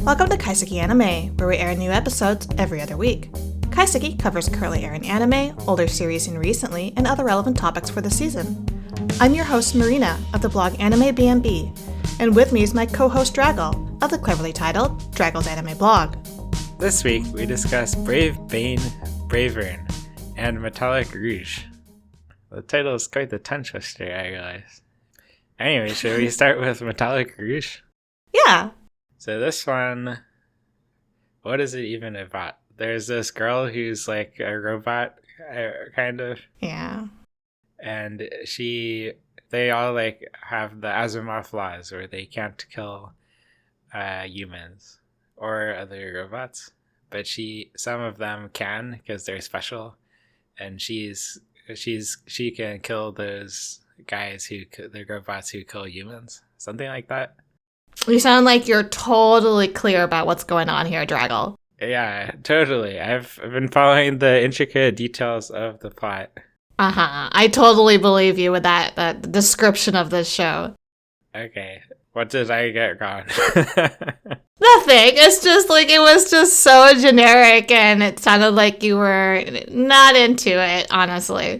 Welcome to Kaiseki Anime, where we air new episodes every other week. Kaiseki covers currently airing anime, older series seen recently, and other relevant topics for the season. I'm your host Marina of the blog Anime B&B, and with me is my co-host Draggle of the cleverly titled Draggle's Anime blog. This week we discuss Brave Bang Bravern and Metallic Rouge. The title is quite the tongue twister, I realize. Anyway, should we start with Metallic Rouge? Yeah. So this one, what is it even about? There's this girl who's like a robot, kind of. Yeah. And they all like have the Asimov laws where they can't kill humans or other robots. But some of them can because they're special. And she can kill those guys the robots who kill humans. Something like that. You sound like you're totally clear about what's going on here, Draggle. Yeah, totally. I've been following the intricate details of the plot. I totally believe you with that description of this show. Okay. What did I get wrong? Nothing. It's just like it was just so generic and it sounded like you were not into it, honestly.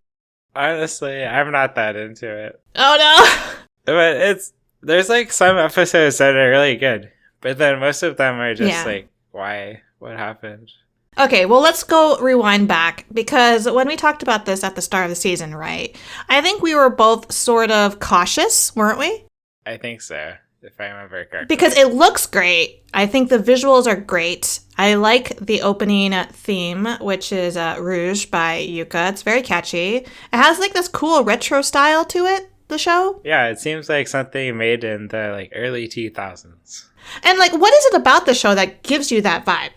Honestly, I'm not that into it. Oh no. But there's like some episodes that are really good, but then most of them are just like, why? What happened? Okay, well, let's go rewind back, because when we talked about this at the start of the season, right, I think we were both sort of cautious, weren't we? I think so, if I remember correctly. Because it looks great. I think the visuals are great. I like the opening theme, which is Rouge by Yuka. It's very catchy. It has like this cool retro style to it, the show. Yeah, it seems like something made in the like early 2000s. And like, what is it about the show that gives you that vibe?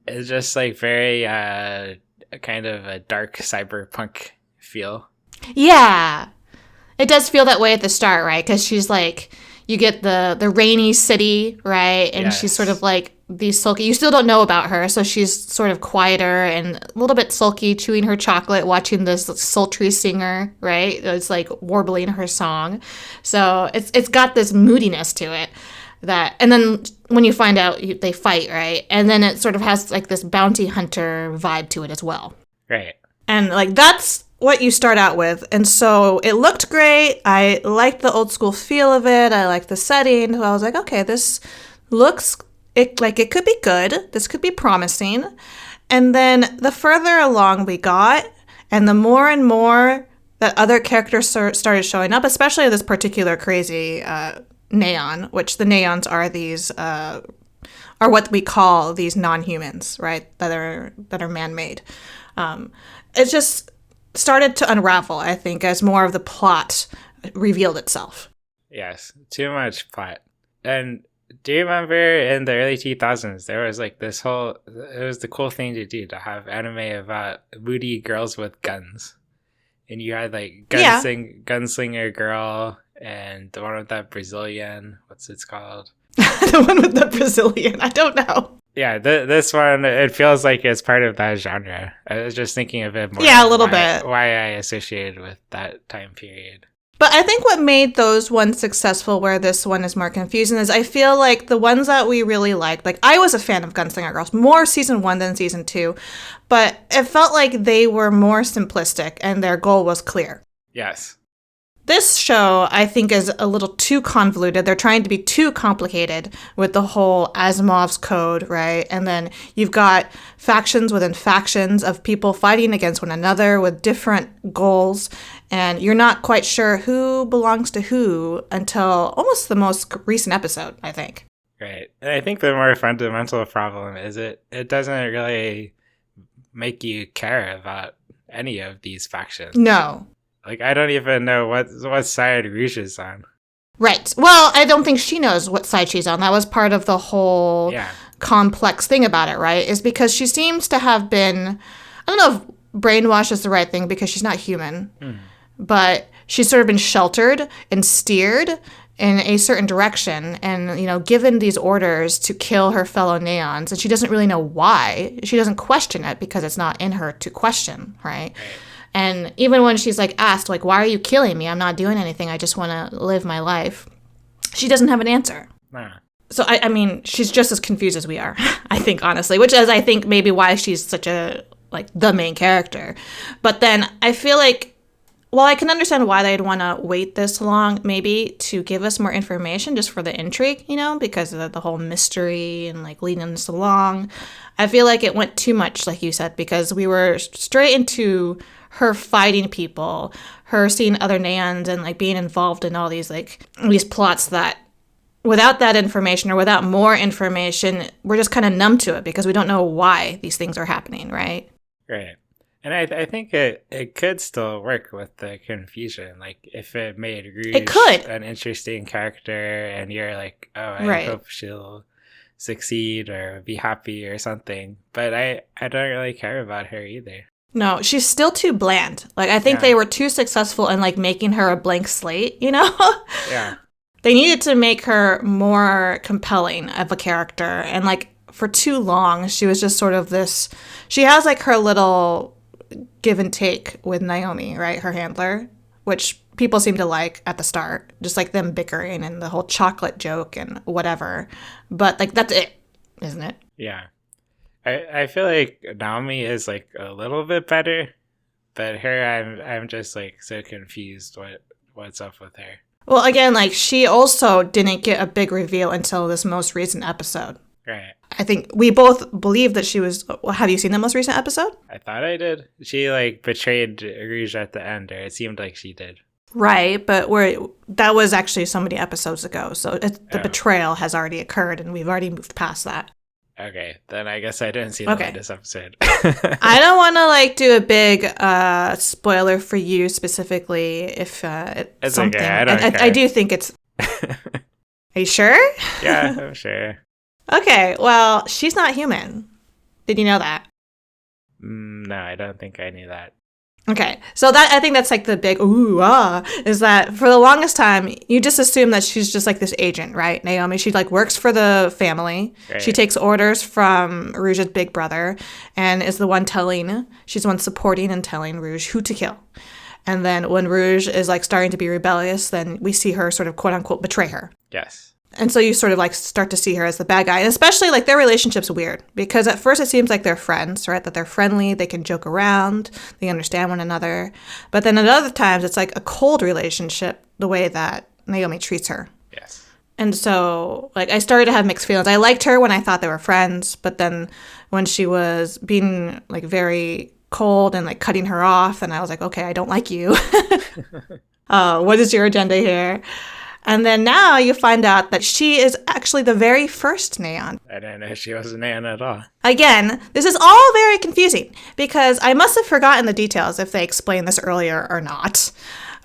It's just like very kind of a dark cyberpunk feel. Yeah. It does feel that way at the start, right? Because she's like, you get the rainy city, right? And she's sort of like these sulky. You still don't know about her, so she's sort of quieter and a little bit sulky, chewing her chocolate, watching this sultry singer, right? It's like warbling her song. So it's got this moodiness to it. And then when you find out, they fight, right? And then it sort of has like this bounty hunter vibe to it as well. Right. And like that's what you start out with. And so it looked great. I liked the old school feel of it. I liked the setting. So I was like, okay, this looks it could be good. This could be promising. And then the further along we got, and the more and more that other characters started showing up, especially this particular crazy Neon, which the Neons are these are what we call these non-humans, right? That are man-made. It just started to unravel, I think, as more of the plot revealed itself. Yes, too much plot. And do you remember in the early 2000s, there was like it was the cool thing to do, to have anime about moody girls with guns. And you had like gunslinger girl, and the one with that Brazilian, what's it called? The one with the Brazilian, I don't know. Yeah, this one, it feels like it's part of that genre. I was just thinking of it more. Yeah, a little bit. Why I associated with that time period. But I think what made those ones successful where this one is more confusing is I feel like the ones that we really liked, like I was a fan of Gunslinger Girls, more season 1 than season 2, but it felt like they were more simplistic and their goal was clear. Yes. This show, I think, is a little too convoluted. They're trying to be too complicated with the whole Asimov's code, right? And then you've got factions within factions of people fighting against one another with different goals. And you're not quite sure who belongs to who until almost the most recent episode, I think. Right. And I think the more fundamental problem is it doesn't really make you care about any of these factions. No. Like, I don't even know what side Rouge is on. Right. Well, I don't think she knows what side she's on. That was part of the whole complex thing about it, right? Is because she seems to have been, I don't know if brainwashed is the right thing because she's not human, but she's sort of been sheltered and steered in a certain direction and, given these orders to kill her fellow Neons. And she doesn't really know why. She doesn't question it because it's not in her to question, right? And even when she's like asked, like, why are you killing me? I'm not doing anything. I just want to live my life. She doesn't have an answer. Nah. So, I mean, she's just as confused as we are, I think, honestly, which is, I think, maybe why she's such a, like, the main character. But then I feel like, well, I can understand why they'd want to wait this long, maybe, to give us more information just for the intrigue, you know, because of the whole mystery and, like, leading us along. I feel like it went too much, like you said, because we were straight into her fighting people, her seeing other Nans and, like, being involved in all these, like, these plots that, without that information or without more information, we're just kind of numb to it because we don't know why these things are happening, right? Right. And I think it could still work with the confusion. Like, if it made Rouge It could. an interesting character and you're like, oh, I Right. hope she'll succeed or be happy or something. But I don't really care about her either. No, she's still too bland. Like, I think Yeah. they were too successful in, like, making her a blank slate, you know? Yeah. They needed to make her more compelling of a character. And, like, for too long, she was just sort of this... She has, like, her little give and take with Naomi, right? Her handler, which people seem to like at the start. Just, like, them bickering and the whole chocolate joke and whatever. But, like, that's it, isn't it? Yeah. I feel like Naomi is, like, a little bit better. But her, I'm just, like, so confused what's up with her. Well, again, like, she also didn't get a big reveal until this most recent episode. Right. I think we both believe that she was... Well, have you seen the most recent episode? I thought I did. She, like, betrayed Rouge at the end, or it seemed like she did. Right, but that was actually so many episodes ago, so the betrayal has already occurred, and we've already moved past that. Okay, then I guess I didn't see the latest episode. I don't want to, like, do a big spoiler for you specifically if it's something. Okay, I don't care. I do think it's... Are you sure? Yeah, I'm sure. Okay, well, she's not human. Did you know that? No, I don't think I knew that. Okay, so that I think that's like the big is that for the longest time you just assume that she's just like this agent, right? Naomi, she like works for the family. Right. She takes orders from Rouge's big brother and is the one she's the one supporting and telling Rouge who to kill. And then when Rouge is like starting to be rebellious, then we see her sort of quote unquote betray her. Yes. And so you sort of like start to see her as the bad guy. And especially like their relationship's weird because at first it seems like they're friends, right? That they're friendly, they can joke around, they understand one another. But then at other times it's like a cold relationship the way that Naomi treats her. Yes. And so like I started to have mixed feelings. I liked her when I thought they were friends, but then when she was being like very cold and like cutting her off, and I was like, okay, I don't like you. What is your agenda here? And then now you find out that she is actually the very first Neon. I didn't know she was a Neon at all. Again, this is all very confusing because I must have forgotten the details if they explained this earlier or not.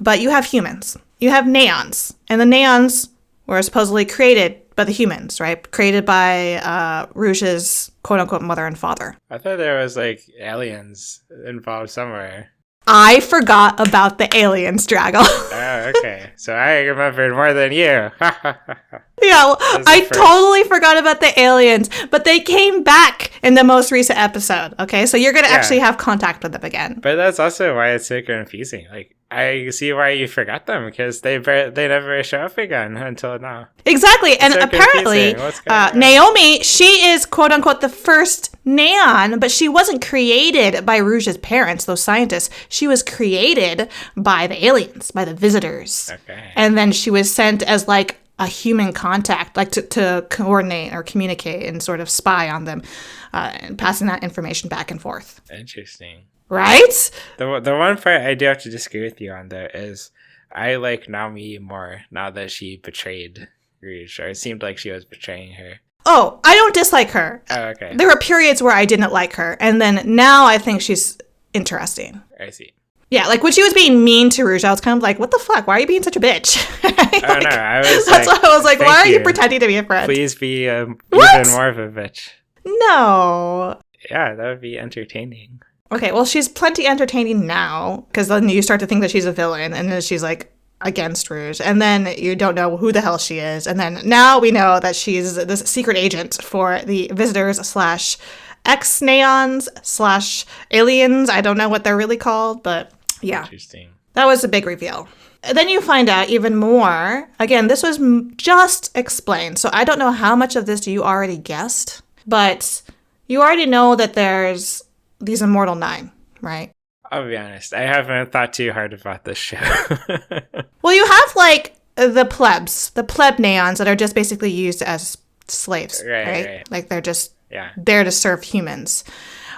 But you have humans. You have Neons. And the Neons were supposedly created by the humans, right? Created by Rouge's quote-unquote mother and father. I thought there was, like, aliens involved somewhere. I forgot about the aliens, Draggle. Oh, okay. So I remembered more than you. Yeah, well, I totally forgot about the aliens, but they came back in the most recent episode, okay? So you're going to actually have contact with them again. But that's also why it's so confusing. Like, I see why you forgot them, because they never show up again until now. Exactly, and so apparently, Naomi, she is quote-unquote the first Neon, but she wasn't created by Rouge's parents, those scientists. She was created by the aliens, by the visitors. Okay. And then she was sent as like a human contact, like to coordinate or communicate and sort of spy on them, and passing that information back and forth. Interesting. Right? The one part I do have to disagree with you on, though, is I like Naomi more now that she betrayed Rouge, or it seemed like she was betraying her. Oh, I don't dislike her. Oh, okay. There were periods where I didn't like her, and then now I think she's interesting. I see. Yeah, like when she was being mean to Rouge, I was kind of like, what the fuck? Why are you being such a bitch? Like, oh, no, I was that's like, why I was like, why are you pretending to be a friend? Please be even more of a bitch. No. Yeah, that would be entertaining. Okay, well, she's plenty entertaining now, because then you start to think that she's a villain, and then she's like against Rouge, and then you don't know who the hell she is, and then now we know that she's this secret agent for the visitors / ex-Neons / aliens. I don't know what they're really called, but yeah. Interesting. That was a big reveal. Then you find out even more. Again, this was just explained, so I don't know how much of this you already guessed, but you already know that there's these Immortal 9, right? I'll be honest, I haven't thought too hard about this show. Well, you have like the pleb neons that are just basically used as slaves, right? Like they're just there to serve humans.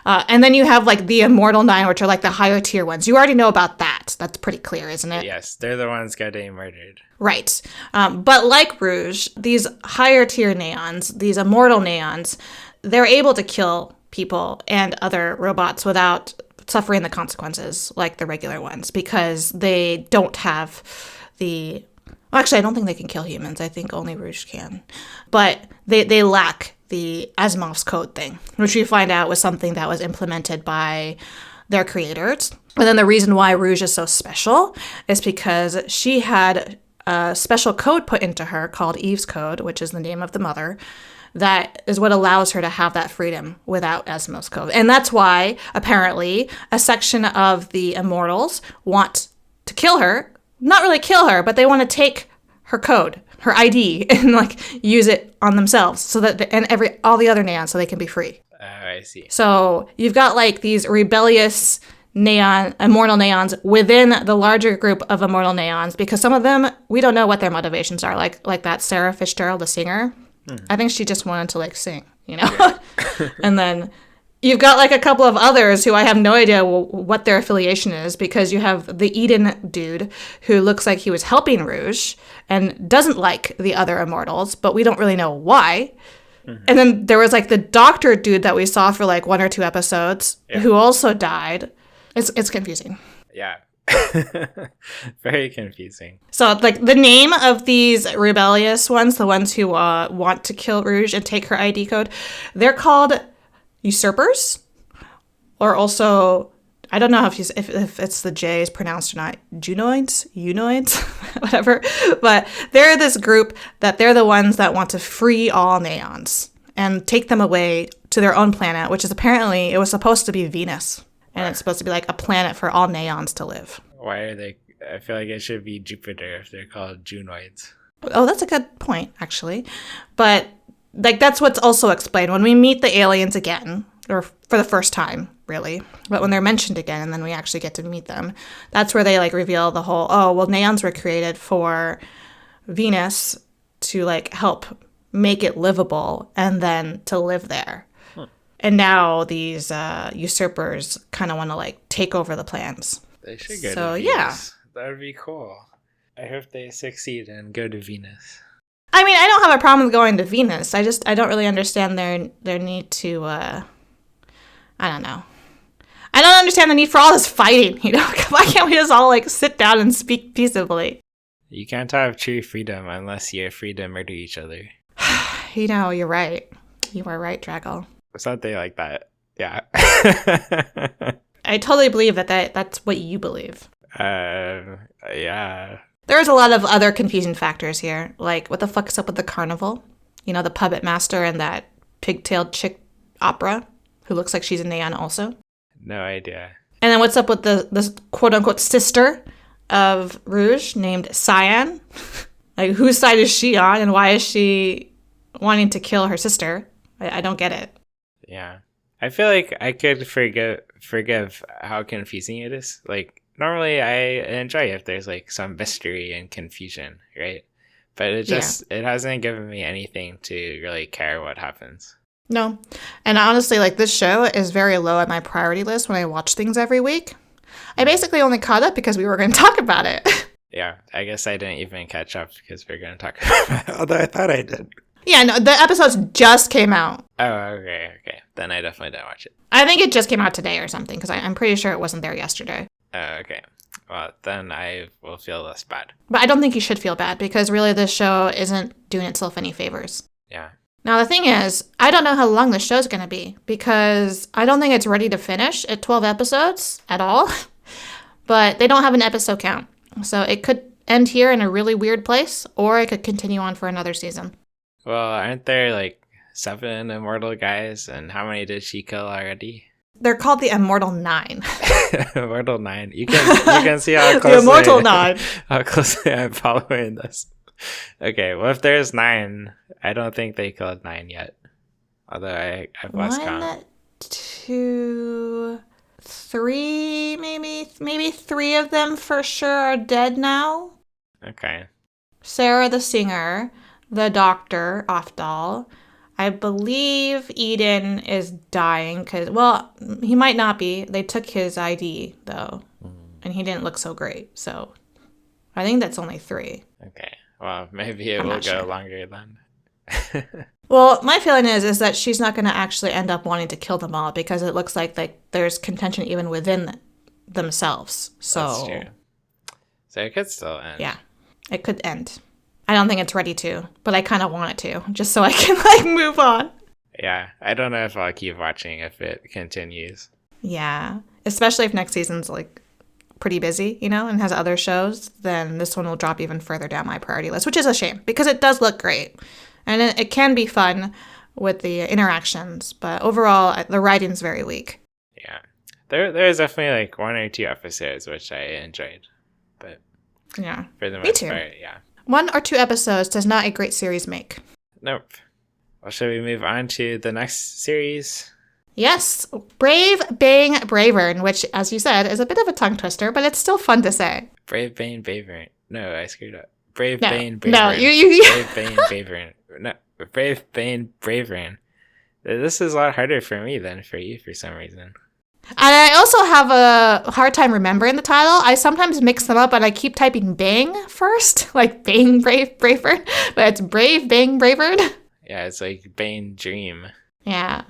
And then you have like the Immortal 9, which are like the higher tier ones. You already know about that. That's pretty clear, isn't it? Yes, they're the ones getting murdered. Right. But like Rouge, these higher tier neons, these Immortal neons, they're able to kill people and other robots without suffering the consequences like the regular ones, because they don't have the... Well, actually, I don't think they can kill humans. I think only Rouge can. But they lack the Asimov's code thing, which we find out was something that was implemented by their creators. And then the reason why Rouge is so special is because she had a special code put into her called Eve's Code, which is the name of the mother. That is what allows her to have that freedom without Asimov's code. And that's why, apparently, a section of the Immortals want to kill her. Not really kill her, but they want to take her code, her ID, and like use it on themselves, so that all the other neons, so they can be free. Oh, I see. So you've got like these rebellious Immortal neons within the larger group of Immortal neons, because some of them, we don't know what their motivations are. Like that Sarah Fitzgerald, the singer. I think she just wanted to like sing, you know? Yeah. And then you've got like a couple of others who I have no idea what their affiliation is, because you have the Eden dude who looks like he was helping Rouge and doesn't like the other Immortals, but we don't really know why. Mm-hmm. And then there was like the doctor dude that we saw for like 1 or 2 episodes who also died. It's confusing. Yeah. Very confusing. So like the name of these rebellious ones, the ones who want to kill Rouge and take her ID code, they're called usurpers, or also, I don't know if it's the J is pronounced or not, Junoids, whatever, but they're this group that they're the ones that want to free all neons and take them away to their own planet, which is apparently, it was supposed to be Venus. And it's supposed to be like a planet for all neons to live. Why are they? I feel like it should be Jupiter if they're called Junoids. Oh, that's a good point, actually. But like that's what's also explained when we meet the aliens again, or for the first time, really. But when they're mentioned again, and then we actually get to meet them, that's where they like reveal the whole, oh, well, neons were created for Venus to like help make it livable and then to live there. And now these usurpers kind of want to like take over the plans. They should go to Venus. Yeah. That would be cool. I hope they succeed and go to Venus. I mean, I don't have a problem with going to Venus. I don't really understand their need to, I don't know. I don't understand the need for all this fighting, you know? Why can't we just all like sit down and speak peaceably? You can't have true freedom unless you're free to murder each other. You know, you're right. You are right, Draggle. Something like that. Yeah. I totally believe that's what you believe. Yeah. There's a lot of other confusing factors here. Like, what the fuck is up with the carnival? You know, the puppet master and that pigtailed chick opera who looks like she's a neon also. No idea. And then what's up with this quote-unquote sister of Rouge named Cyan? Like, whose side is she on, and why is she wanting to kill her sister? I don't get it. Yeah. I feel like I could forgive how confusing it is. Like, normally I enjoy if there's like some mystery and confusion, right? But it hasn't given me anything to really care what happens. No. And honestly, like, this show is very low on my priority list when I watch things every week. I basically only caught up because we were going to talk about it. Yeah, I guess I didn't even catch up because we were going to talk about it, although I thought I did. Yeah, no, the episodes just came out. Oh, okay. Then I definitely didn't watch it. I think it just came out today or something, because I'm pretty sure it wasn't there yesterday. Oh, okay. Well, then I will feel less bad. But I don't think you should feel bad, because really this show isn't doing itself any favors. Yeah. Now, the thing is, I don't know how long the show's going to be, because I don't think it's ready to finish at 12 episodes at all. But they don't have an episode count. So it could end here in a really weird place, or it could continue on for another season. Well, aren't there like 7 immortal guys, and how many did she kill already? They're called the Immortal Nine. Immortal 9. You can see how closely, The Immortal Nine. How closely I'm following this. Okay, well, if there's 9, I don't think they killed 9 yet. Although I've lost count. 1, 2, 3, maybe 3 of them for sure are dead now. Okay. Sarah the singer, the doctor, Afdal. I believe Eden is dying because, well, he might not be. They took his ID, though, and he didn't look so great. So I think that's only 3. Okay. Well, maybe it will go longer then. Well, my feeling is that she's not going to actually end up wanting to kill them all because it looks like there's contention even within themselves. So That's true. So it could still end. Yeah, it could end. I don't think it's ready to, but I kind of want it to, just so I can move on. Yeah, I don't know if I'll keep watching if it continues. Yeah, especially if next season's pretty busy, and has other shows, then this one will drop even further down my priority list, which is a shame because it does look great. And it can be fun with the interactions, but overall, the writing's very weak. Yeah. There's definitely 1 or 2 episodes which I enjoyed. But yeah, for the me most too. part, yeah. 1 or 2 episodes does not a great series make. Nope. Well, shall we move on to the next series? Yes, Brave Bang Bravern, which, as you said, is a bit of a tongue twister, but it's still fun to say. Brave Bang Bravern. No, I screwed up. Brave No, Bang Bravern. no, you. Brave Bang Bravern. No, Brave Bang Bravern. This is a lot harder for me than for you for some reason. And I also have a hard time remembering the title. I sometimes mix them up, and I keep typing Bang first, like Bang Bravern, but it's Brave Bang Bravern. Yeah, it's like Bane Dream. Yeah.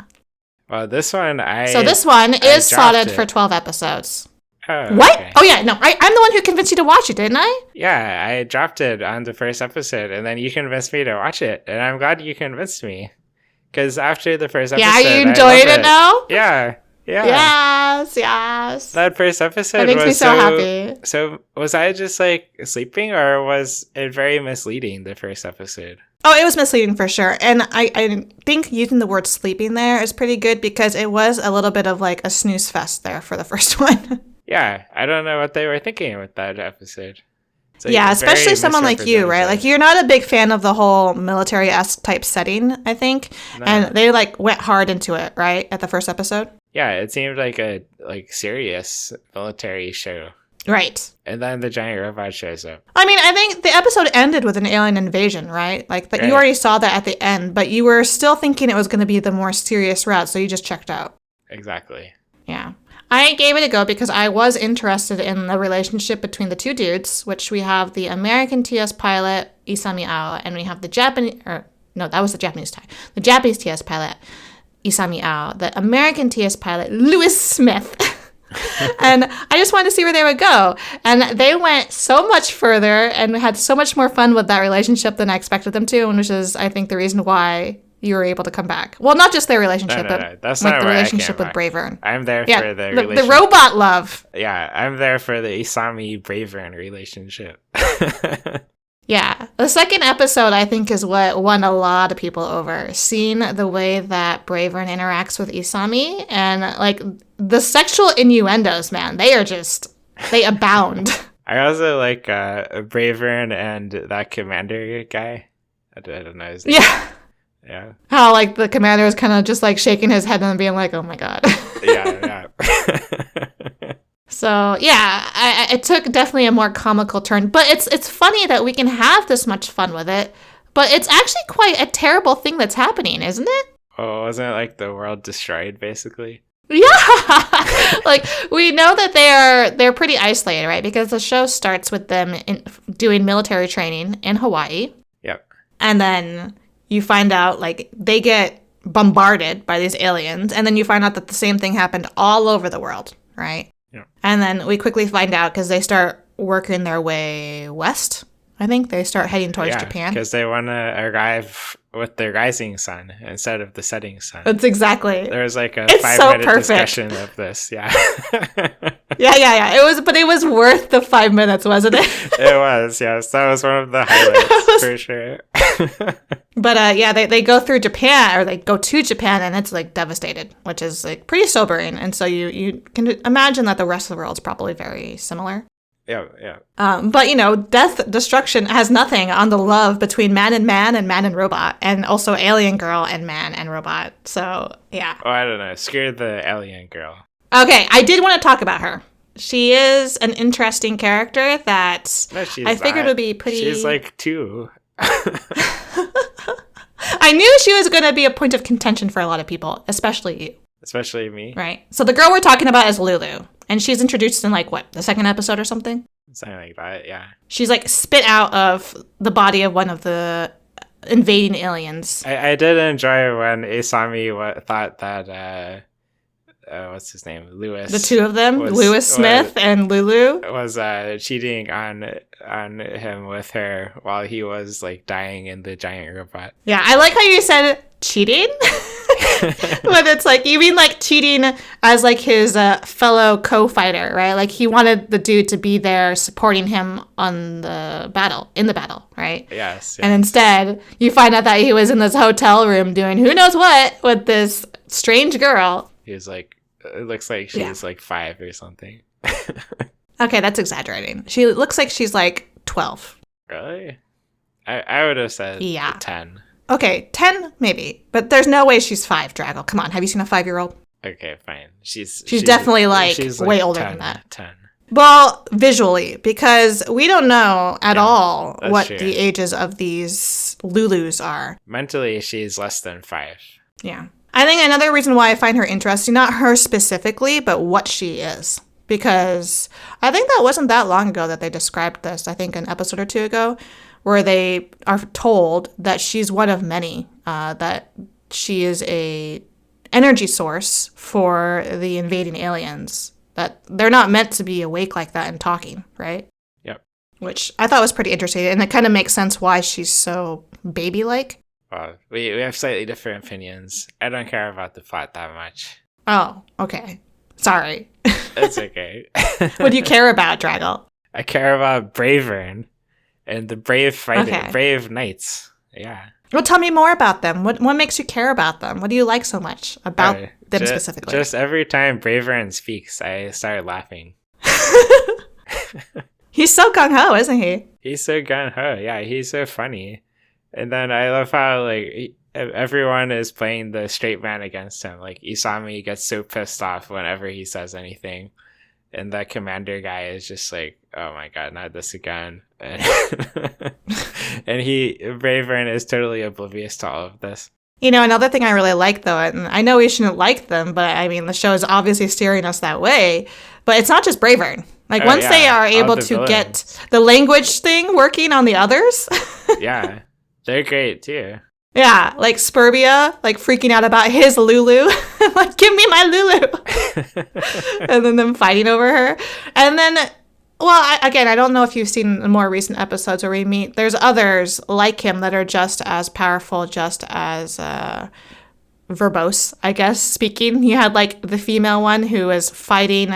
Well, this one So this one is slotted for 12 episodes. Oh, what? Okay. Oh, yeah, no, I'm the one who convinced you to watch it, didn't I? Yeah, I dropped it on the first episode, and then you convinced me to watch it, and I'm glad you convinced me. Because after the first episode, Yeah, you enjoyed it now? Yeah. Yes. That first episode that makes me was so happy. So was I just sleeping, or was it very misleading, the first episode? Oh, it was misleading for sure. And I think using the word sleeping there is pretty good because it was a little bit of a snooze fest there for the first one. Yeah, I don't know what they were thinking with that episode. Yeah, especially someone like you, right? You're not a big fan of the whole military-esque type setting, I think. No. And they went hard into it, right, at the first episode? Yeah, it seemed like a serious military show. Right. And then the giant robot shows up. I mean, I think the episode ended with an alien invasion, right? Right. You already saw that at the end, but you were still thinking it was going to be the more serious route, so you just checked out. Exactly. Yeah. I gave it a go because I was interested in the relationship between the 2 dudes, which we have the American TS pilot, Isami Ao, and we have the Japanese, that was the Japanese tie. The Japanese TS pilot, Isami Ao, the American TS pilot, Lewis Smith. And I just wanted to see where they would go. And they went so much further and had so much more fun with that relationship than I expected them to, which is, I think, the reason why you were able to come back. Well, not just their relationship, but that's not the relationship with Bravern. I'm there for the relationship. The robot love. Yeah, I'm there for the Isami Bravern relationship. Yeah. The second episode, I think, is what won a lot of people over. Seeing the way that Bravern interacts with Isami and, the sexual innuendos, man, they abound. I also like Bravern and that commander guy. I don't know his name. Yeah. Yeah. How, the commander is kind of just, shaking his head and being like, oh, my God. Yeah. So, yeah, it took definitely a more comical turn. But it's funny that we can have this much fun with it. But it's actually quite a terrible thing that's happening, isn't it? Oh, wasn't it the world destroyed, basically? Yeah. We know that they're pretty isolated, right? Because the show starts with them doing military training in Hawaii. Yep. And then you find out, they get bombarded by these aliens. And then you find out that the same thing happened all over the world, right? Yeah. And then we quickly find out because they start working their way west, I think they start heading towards Yeah, Japan. because they want to arrive with the rising sun instead of the setting sun. That's exactly. There was like a It's 5-minute so perfect. discussion of this. Yeah. Yeah. It was worth the 5 minutes, wasn't it? It was, yes. That was one of the highlights for sure. But yeah, they go through Japan, or they go to Japan, and it's like devastated, which is like pretty sobering. And so you can imagine that the rest of the world's probably very similar. Yeah. But, you know, death, destruction has nothing on the love between man and robot, and also alien girl and man and robot. So, yeah. Oh, I don't know. Screw the alien girl. Okay, I did want to talk about her. She is an interesting character that I figured would be pretty... She's like 2. I knew she was going to be a point of contention for a lot of people, especially you. Especially me. Right. So the girl we're talking about is Lulu. And she's introduced in like, what, the second episode or something? Something like that, yeah. She's like spit out of the body of one of the invading aliens. I did enjoy when Asami thought that, what's his name? Lewis. The two of them, Lewis Smith and Lulu. Was cheating on him with her while he was like dying in the giant robot. Yeah, I like how you said cheating. But it's like, you mean like cheating as like his fellow co-fighter, right? Like he wanted the dude to be there supporting him in the battle, right? Yes. And instead, you find out that he was in this hotel room doing who knows what with this strange girl. He was like, it looks like she's like 5 or something. Okay, that's exaggerating. She looks like she's like 12. Really? I would have said 10. Okay, 10 maybe, but there's no way she's 5, Draggle. Come on, have you seen a 5-year-old? Okay, fine. She's definitely like she's way like older 10, than that. 10. Well, visually, because we don't know at all what true. the ages of these Lulus are. Mentally, she's less than 5. Yeah. I think another reason why I find her interesting, not her specifically, but what she is. Because I think that wasn't that long ago that they described this, I think an episode or 2 ago, where they are told that she's one of many, that she is a energy source for the invading aliens, that they're not meant to be awake like that and talking, right? Yep. Which I thought was pretty interesting, and it kind of makes sense why she's so baby-like. We have slightly different opinions. I don't care about the plot that much. Oh, okay. Sorry. It's okay. What do you care about, Draggle? I care about Bravern and the brave fighting, Okay. brave knights. Yeah. Well, tell me more about them. What makes you care about them? What do you like so much about them specifically? Just every time Bravern speaks, I start laughing. He's so gung-ho, isn't he? He's so gung-ho. Yeah, he's so funny. And then I love how like everyone is playing the straight man against him. Like Isami gets so pissed off whenever he says anything. And that commander guy is just like, oh my god, not this again. And Bravern is totally oblivious to all of this. You know, another thing I really like, though, and I know we shouldn't like them, but I mean, the show is obviously steering us that way, but it's not just Bravern. Like, once they are able to get the language thing working on the others. Yeah, they're great, too. Yeah, like Spurbia, like freaking out about his Lulu. Like, give me my Lulu. And then them fighting over her. And then, well, I don't know if you've seen the more recent episodes where we meet. There's others like him that are just as powerful, just as verbose, I guess, speaking. You had, like, the female one who was fighting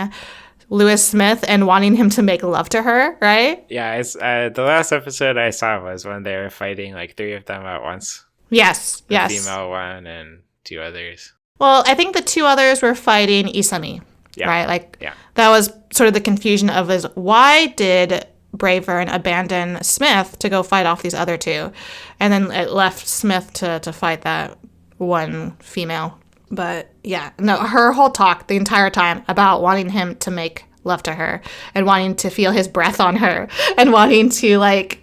Lewis Smith and wanting him to make love to her, right? Yeah, it's the last episode I saw was when they were fighting, like, 3 of them at once. Yes. The female one and 2 others. Well, I think the 2 others were fighting Isami, right? Like, that was sort of the confusion of why did Bravern abandon Smith to go fight off these other 2? And then it left Smith to fight that one female. But, yeah, no, her whole talk the entire time about wanting him to make love to her and wanting to feel his breath on her and wanting to, like,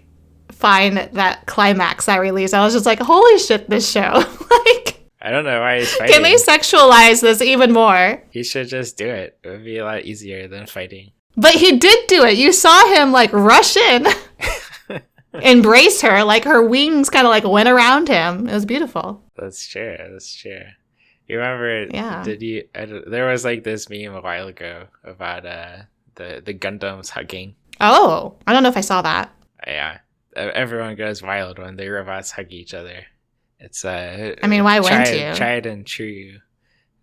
find that climax, that release. I was just like, holy shit, this show. Like, I don't know why he's fighting. Can they sexualize this even more? He should just do it. It would be a lot easier than fighting. But he did do it. You saw him, like, rush in, embrace her, like her wings kind of like went around him. It was beautiful. That's true. You remember? Yeah. There was like this meme a while ago about the Gundams hugging. Oh, I don't know if I saw that. Yeah. everyone goes wild when the robots hug each other. It's I mean, why wouldn't you? Tried and true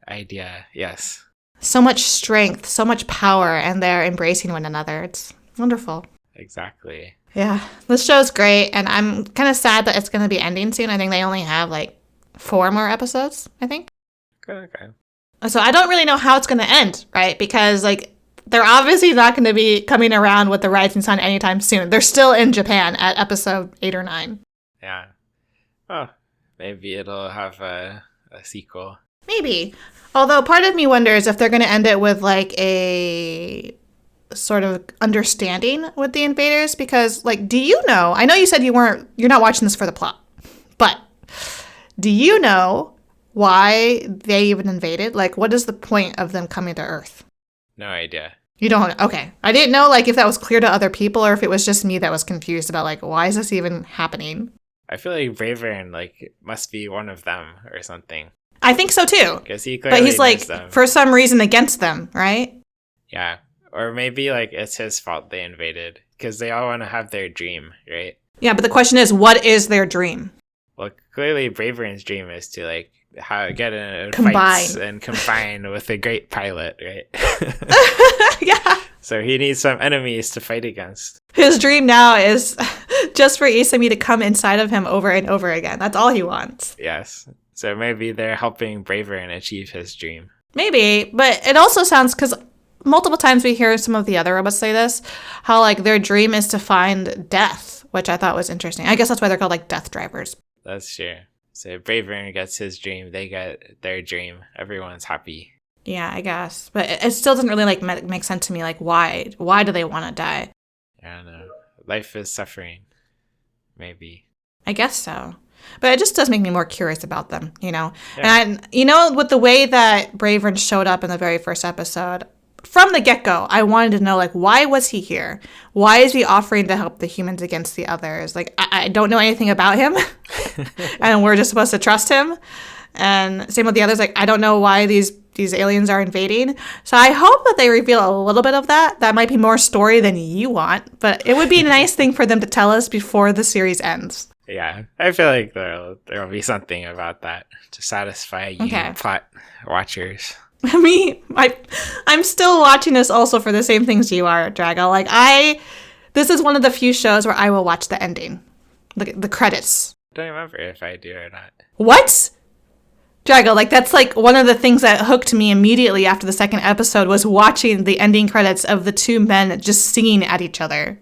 idea. Yes. So much strength, so much power, and they're embracing one another. It's wonderful. Exactly. Yeah, this show's great, and I'm kind of sad that it's going to be ending soon. I think they only have like 4 more episodes, I think. Okay. So I don't really know how it's going to end, right? Because like they're obviously not going to be coming around with the Rising Sun anytime soon. They're still in Japan at episode 8 or 9. Yeah. Oh, maybe it'll have a sequel. Maybe. Although part of me wonders if they're going to end it with like a sort of understanding with the invaders, because like, do you know, I know you said you're not watching this for the plot, but do you know why they even invaded? Like, what is the point of them coming to Earth? No idea. You don't? Okay. I didn't know like if that was clear to other people or if it was just me that was confused about like, why is this even happening? I feel like Bravern like must be one of them or something. I think so too. Because he clearly but he's like, them. For some reason against them, right? Yeah. Or maybe like it's his fault they invaded because they all want to have their dream, right? Yeah, but the question is, what is their dream? Well, clearly Bravern's dream is to like get in fights and combine with a great pilot, right? Yeah. So he needs some enemies to fight against. His dream now is just for Isami to come inside of him over and over again. That's all he wants. Yes. So maybe they're helping Bravern achieve his dream. Maybe, but it also sounds, because multiple times we hear some of the other robots say this, how like their dream is to find death, which I thought was interesting. I guess that's why they're called like death drivers. That's true. So Bravern gets his dream, they get their dream. Everyone's happy. Yeah, I guess. But it still doesn't really like make sense to me. Like, why? Why do they want to die? I don't know. Life is suffering. Maybe. I guess so. But it just does make me more curious about them, you know? Yeah. And, you know, with the way that Bravern showed up in the very first episode, from the get-go, I wanted to know, like, why was he here? Why is he offering to help the humans against the others? Like, I don't know anything about him, and we're just supposed to trust him. And same with the others. Like, I don't know why these aliens are invading. So I hope that they reveal a little bit of that. That might be more story than you want, but it would be a nice thing for them to tell us before the series ends. Yeah, I feel like there'll be something about that to satisfy you plot watchers. I mean, I'm still watching this also for the same things you are, Drago. Like, this is one of the few shows where I will watch the ending, the credits. I don't remember if I do or not. What? Drago, like, that's like one of the things that hooked me immediately after the second episode was watching the ending credits of the 2 men just singing at each other.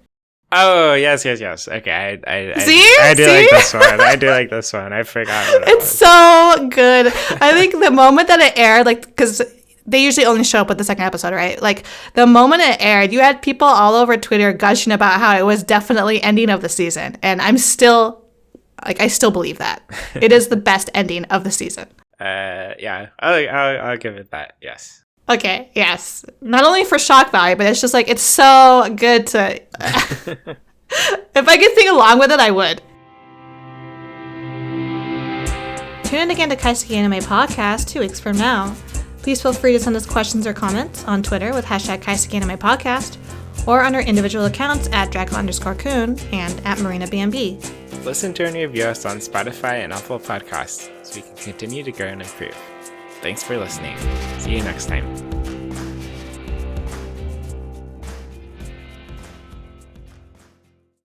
Oh, yes. Okay, I do like this one. I do like this one. I forgot. It's so good. I think the moment that it aired, like, because they usually only show up with the second episode, right? Like, the moment it aired, you had people all over Twitter gushing about how it was definitely ending of the season. And I'm still, like, I still believe that. It is the best ending of the season. Yeah, I'll give it that, yes. Okay, yes. Not only for shock value, but it's just like, it's so good to... If I could sing along with it, I would. Tune in again to Kaiseki Anime Podcast 2 weeks from now. Please feel free to send us questions or comments on Twitter with hashtag Kaiseki Anime Podcast, or on our individual accounts at Draco_Kun and at MarinaBNB. Listen to and review us on Spotify and Apple Podcasts so we can continue to grow and improve. Thanks for listening. See you next time.